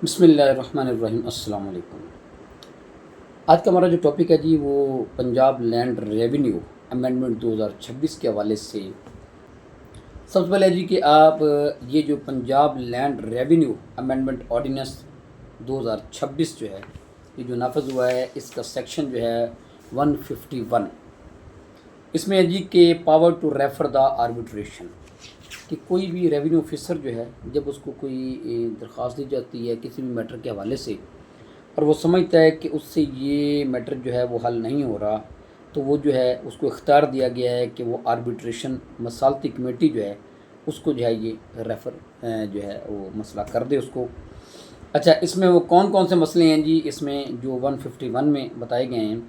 بسم اللہ الرحمن الرحیم۔ السلام علیکم۔ آج کا ہمارا جو ٹاپک ہے جی وہ پنجاب لینڈ ریونیو امینڈمنٹ 2026 کے حوالے سے سب سے پہلے جی کہ آپ یہ جو Punjab land revenue amendment ordinance 2026 جو ہے یہ جو نافذ ہوا ہے اس کا سیکشن جو ہے 151 اس میں ہے جی کہ power to refer the arbitration, کہ کوئی بھی ریونیو آفیسر جو ہے جب اس کو کوئی درخواست دی جاتی ہے کسی بھی میٹر کے حوالے سے اور وہ سمجھتا ہے کہ اس سے یہ میٹر جو ہے وہ حل نہیں ہو رہا، تو وہ جو ہے اس کو اختیار دیا گیا ہے کہ وہ آربیٹریشن مصالحتی کمیٹی جو ہے اس کو جو ہے یہ ریفر جو ہے وہ مسئلہ کر دے اس کو۔ اچھا، اس میں وہ کون کون سے مسئلے ہیں جی؟ اس میں جو 151 میں بتائے گئے ہیں،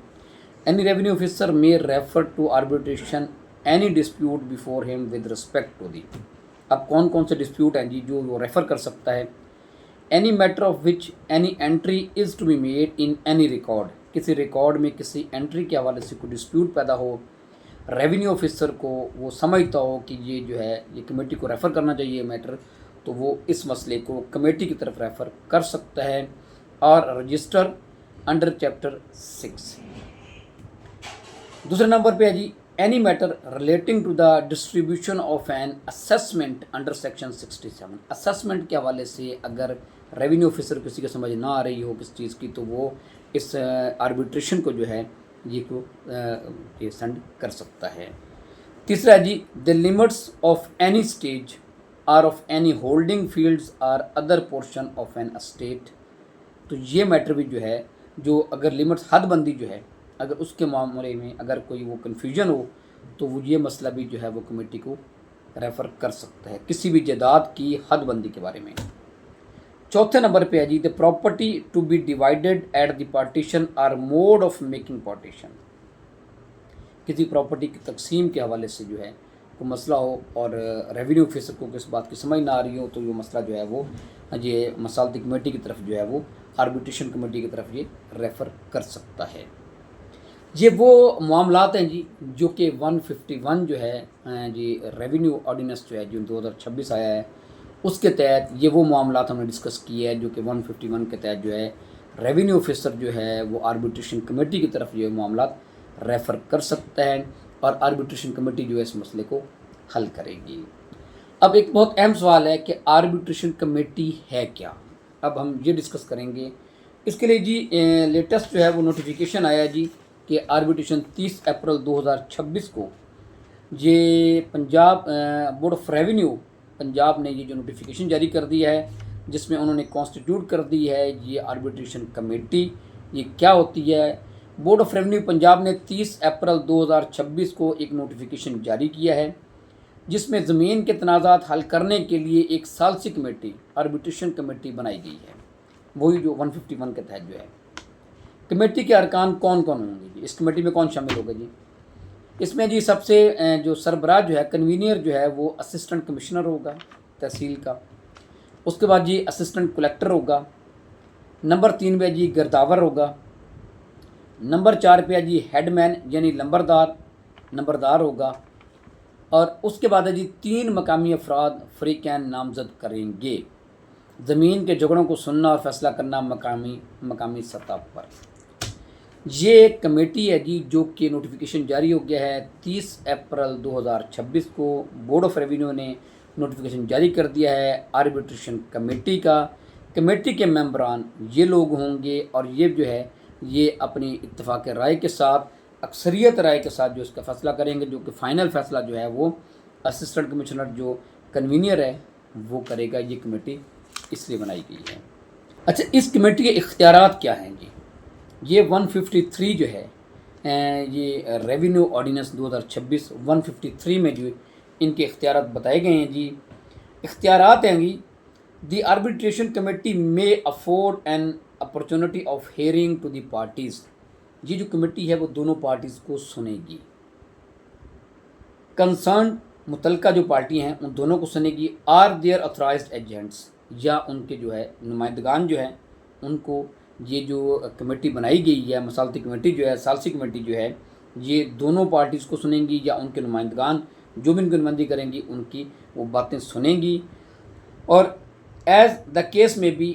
any revenue officer may refer to arbitration any dispute before him with respect to the، اب کون کون سے ڈسپیوٹ ہیں جی جو وہ ریفر کر سکتا ہے؟ Any matter of which any entry is to be made in any record, کسی ریکارڈ میں کسی انٹری کے حوالے سے کوئی ڈسپیوٹ پیدا ہو، ریونیو آفیسر کو وہ سمجھتا ہو کہ یہ جو ہے یہ کمیٹی کو ریفر کرنا چاہیے میٹر، تو وہ اس مسئلے کو کمیٹی کی طرف ریفر کر سکتا ہے اور رجسٹر انڈر چیپٹر 6۔ دوسرے نمبر پہ ہے جی any matter relating to the distribution of an assessment under section 67، assessment کے حوالے سے اگر ریونیو آفیسر کسی کو سمجھ نہ آ رہی ہو کس چیز کی تو وہ اس آربیٹریشن کو جو ہے یہ سینڈ کر سکتا ہے۔ تیسرا جی the limits of any estate or of any holding fields or other portion of an estate, تو یہ میٹر بھی جو ہے جو اگر لیمٹس حد بندی جو ہے اگر اس کے معاملے میں اگر کوئی وہ کنفیوژن ہو تو وہ یہ مسئلہ بھی جو ہے وہ کمیٹی کو ریفر کر سکتا ہے کسی بھی جائیداد کی حد بندی کے بارے میں۔ چوتھے نمبر پہ ہے جی the property to be divided at the partition or mode of making partition, کسی پراپرٹی کی تقسیم کے حوالے سے جو ہے کوئی مسئلہ ہو اور ریونیو آفیسر کو کس بات کی سمجھ نہ آ رہی ہو تو یہ مسئلہ جو ہے وہ یہ مصالحتی کمیٹی کی طرف جو ہے وہ آربیٹریشن کمیٹی کی طرف یہ ریفر کر سکتا ہے۔ یہ وہ معاملات ہیں جی جو کہ 151 جو ہے جی ریونیو آرڈیننس جو ہے جو 2026 آیا ہے اس کے تحت یہ وہ معاملات ہم نے ڈسکس کیے ہیں جو کہ 151 کے تحت جو ہے ریونیو آفیسر جو ہے وہ آربیٹریشن کمیٹی کی طرف یہ معاملات ریفر کر سکتا ہے اور آربیٹریشن کمیٹی جو ہے اس مسئلے کو حل کرے گی۔ اب ایک بہت اہم سوال ہے کہ آربیٹریشن کمیٹی ہے کیا؟ اب ہم یہ ڈسکس کریں گے۔ اس کے لیے جی لیٹسٹ جو ہے وہ نوٹیفیکیشن آیا جی کہ آربیٹریشن 30 اپریل 2026 کو یہ Punjab board of revenue Punjab نے یہ جو نوٹیفیکیشن جاری کر دیا ہے جس میں انہوں نے کانسٹیٹیوٹ کر دی ہے یہ آربیٹریشن کمیٹی یہ کیا ہوتی ہے۔ بورڈ آف ریونیو پنجاب نے 30 اپریل 2026 کو ایک نوٹیفیکیشن جاری کیا ہے جس میں زمین کے تنازعات حل کرنے کے لیے ایک ثالثی کمیٹی آربیٹریشن کمیٹی بنائی گئی ہے، وہی جو 151 کے تحت جو ہے۔ کمیٹی کے ارکان کون کون ہوں گے جی؟ اس کمیٹی میں کون شامل ہوگا جی؟ اس میں جی سب سے جو سربراہ جو ہے کنوینئر جو ہے وہ اسسٹنٹ کمشنر ہوگا تحصیل کا، اس کے بعد جی اسسٹنٹ کلیکٹر ہوگا، نمبر 3 پہ جی گرداور ہوگا، نمبر 4 پہ جی ہیڈ مین یعنی نمبردار ہوگا، اور اس کے بعد ہے جی 3 مقامی افراد فریقین نامزد کریں گے، زمین کے جھگڑوں کو سننا اور فیصلہ کرنا مقامی سطح پر۔ یہ ایک کمیٹی ہے جی جو کہ نوٹیفیکیشن جاری ہو گیا ہے 30 اپریل 2026 کو بورڈ آف ریونیو نے نوٹیفیکیشن جاری کر دیا ہے آربیٹریشن کمیٹی کا۔ کمیٹی کے ممبران یہ لوگ ہوں گے اور یہ جو ہے یہ اپنی اتفاق رائے کے ساتھ اکثریت رائے کے ساتھ جو اس کا فیصلہ کریں گے، جو کہ فائنل فیصلہ جو ہے وہ اسسٹنٹ کمشنر جو کنوینئر ہے وہ کرے گا۔ یہ کمیٹی اس لیے بنائی گئی ہے۔ اچھا، اس کمیٹی کے اختیارات کیا ہیں جی؟ یہ 153 جو ہے یہ ریونیو آرڈیننس 2026 153 میں جو ان کے اختیارات بتائے گئے ہیں جی۔ اختیارات ہیں جی دی آربیٹریشن کمیٹی میں afford an opportunity of hearing to the parties, یہ جو کمیٹی ہے وہ دونوں پارٹیز کو سنے گی، کنسرن متعلقہ جو پارٹی ہیں ان دونوں کو سنے گی، آر دیئر اتھرائزڈ ایجنٹس یا ان کے جو ہے نمائندگان جو ہیں ان کو یہ جو کمیٹی بنائی گئی ہے مصالحتی کمیٹی جو ہے ثالثی کمیٹی جو ہے یہ دونوں پارٹیز کو سنیں گی یا ان کے نمائندگان جو بھی ان کی نمائندگی کریں گی ان کی وہ باتیں سنیں گی، اور ایز دا کیس میں بھی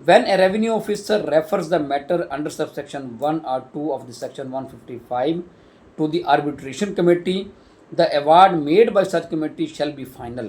When a revenue officer refers the matter under subsection 1 or 2 of the section 155 to the arbitration committee, the award made by such committee shall be final।